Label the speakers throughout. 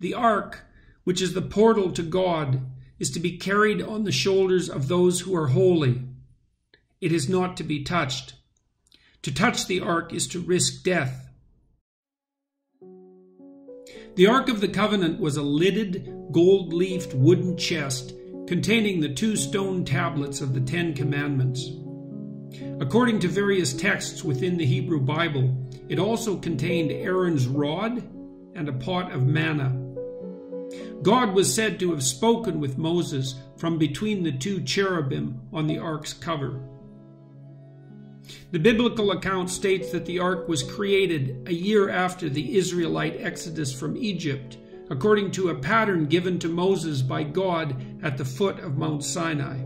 Speaker 1: The ark, which is the portal to God, is to be carried on the shoulders of those who are holy. It is not to be touched. To touch the ark is to risk death. The Ark of the Covenant was a lidded, gold-leafed wooden chest containing the 2 stone tablets of the 10 Commandments. According to various texts within the Hebrew Bible, it also contained Aaron's rod and a pot of manna. God was said to have spoken with Moses from between the 2 cherubim on the ark's cover. The biblical account states that the ark was created a year after the Israelite exodus from Egypt, according to a pattern given to Moses by God at the foot of Mount Sinai.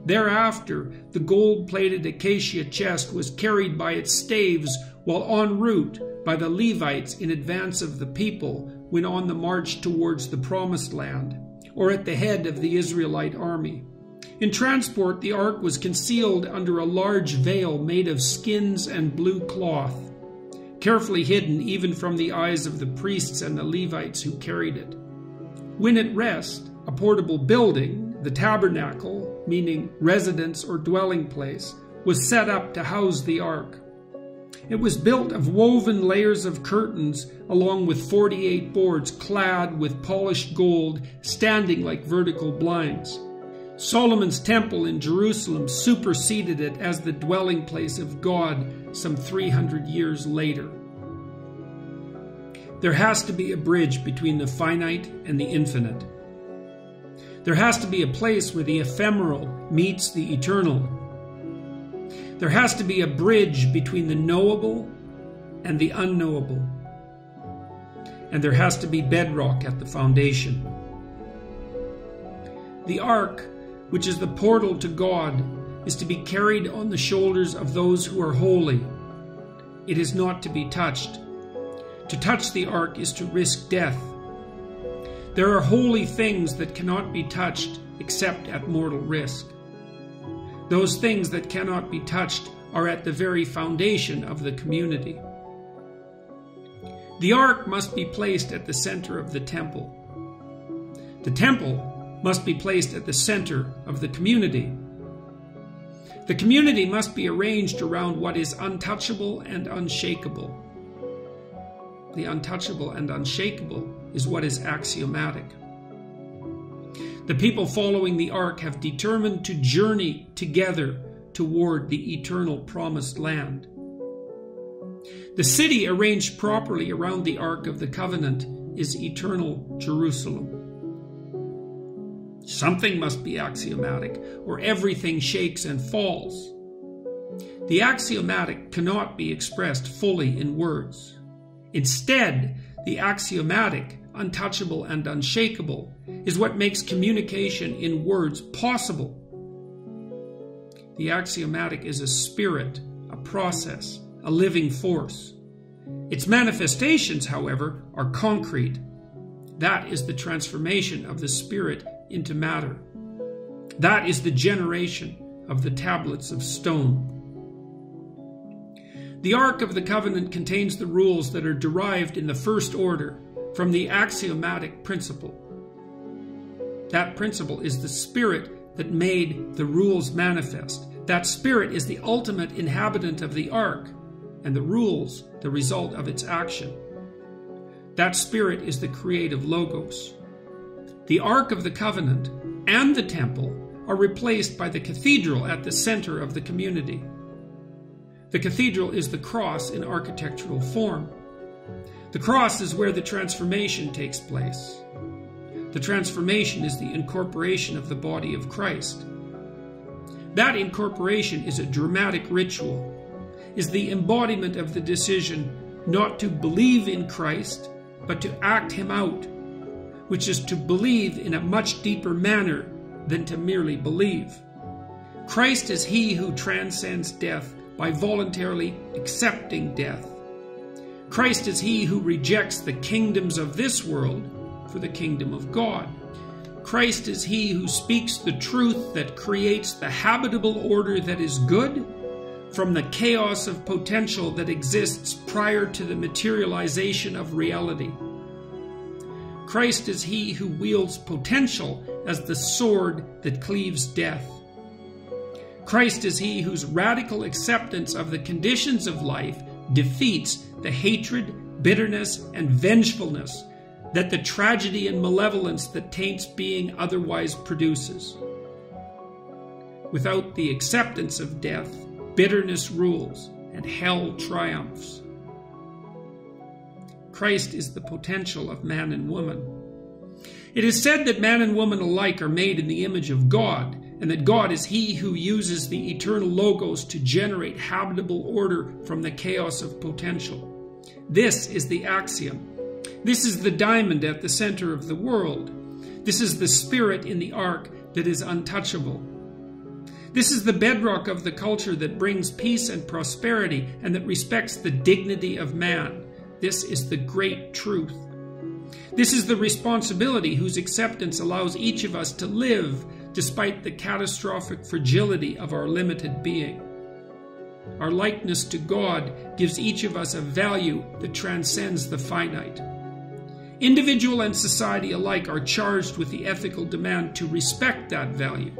Speaker 1: Thereafter, the gold-plated acacia chest was carried by its staves while en route by the Levites in advance of the people when on the march towards the Promised Land, or at the head of the Israelite army. In transport, the ark was concealed under a large veil made of skins and blue cloth, carefully hidden even from the eyes of the priests and the Levites who carried it. When at rest, a portable building, the tabernacle, meaning residence or dwelling place, was set up to house the ark. It was built of woven layers of curtains along with 48 boards clad with polished gold standing like vertical blinds. Solomon's temple in Jerusalem superseded it as the dwelling place of God some 300 years later. There has to be a bridge between the finite and the infinite. There has to be a place where the ephemeral meets the eternal. There has to be a bridge between the knowable and the unknowable. And there has to be bedrock at the foundation. The ark, which is the portal to God, is to be carried on the shoulders of those who are holy. It is not to be touched. To touch the ark is to risk death. There are holy things that cannot be touched except at mortal risk. Those things that cannot be touched are at the very foundation of the community. The ark must be placed at the center of the temple. The temple must be placed at the center of the community. The community must be arranged around what is untouchable and unshakable. The untouchable and unshakable is what is axiomatic. The people following the ark have determined to journey together toward the eternal promised land. The city arranged properly around the Ark of the Covenant is eternal Jerusalem. Something must be axiomatic, or everything shakes and falls. The axiomatic cannot be expressed fully in words. Instead, the axiomatic, untouchable and unshakable, is what makes communication in words possible. The axiomatic is a spirit, a process, a living force. Its manifestations, however, are concrete. That is the transformation of the spirit into matter. That is the generation of the tablets of stone. The Ark of the Covenant contains the rules that are derived in the first order from the axiomatic principle. That principle is the spirit that made the rules manifest. That spirit is the ultimate inhabitant of the ark, and the rules the result of its action. That spirit is the creative logos. The Ark of the Covenant and the temple are replaced by the cathedral at the center of the community. The cathedral is the cross in architectural form. The cross is where the transformation takes place. The transformation is the incorporation of the body of Christ. That incorporation is a dramatic ritual, is the embodiment of the decision not to believe in Christ, but to act him out, which is to believe in a much deeper manner than to merely believe. Christ is he who transcends death by voluntarily accepting death. Christ is he who rejects the kingdoms of this world for the kingdom of God. Christ is he who speaks the truth that creates the habitable order that is good from the chaos of potential that exists prior to the materialization of reality. Christ is he who wields potential as the sword that cleaves death. Christ is he whose radical acceptance of the conditions of life defeats the hatred, bitterness, and vengefulness that the tragedy and malevolence that taints being otherwise produces. Without the acceptance of death, bitterness rules and hell triumphs. Christ is the potential of man and woman. It is said that man and woman alike are made in the image of God, and that God is he who uses the eternal logos to generate habitable order from the chaos of potential. This is the axiom. This is the diamond at the center of the world. This is the spirit in the ark that is untouchable. This is the bedrock of the culture that brings peace and prosperity and that respects the dignity of man. This is the great truth. This is the responsibility whose acceptance allows each of us to live despite the catastrophic fragility of our limited being. Our likeness to God gives each of us a value that transcends the finite. Individual and society alike are charged with the ethical demand to respect that value.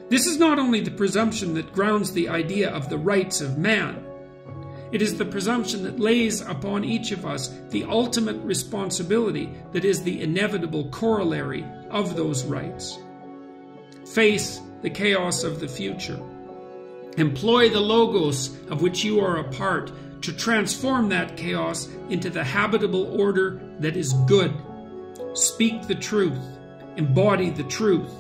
Speaker 1: This is not only the presumption that grounds the idea of the rights of man, it is the presumption that lays upon each of us the ultimate responsibility that is the inevitable corollary of those rights. Face the chaos of the future. Employ the logos of which you are a part to transform that chaos into the habitable order that is good. Speak the truth. Embody the truth.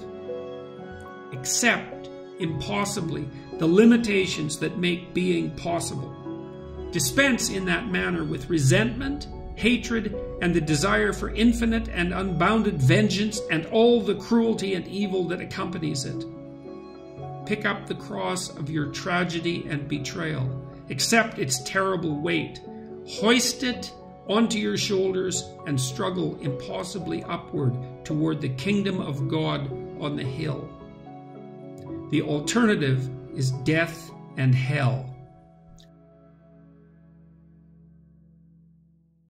Speaker 1: Accept, impossibly, the limitations that make being possible. Dispense in that manner with resentment, hatred, and the desire for infinite and unbounded vengeance and all the cruelty and evil that accompanies it. Pick up the cross of your tragedy and betrayal. Accept its terrible weight. Hoist it onto your shoulders and struggle impossibly upward toward the kingdom of God on the hill. The alternative is death and hell.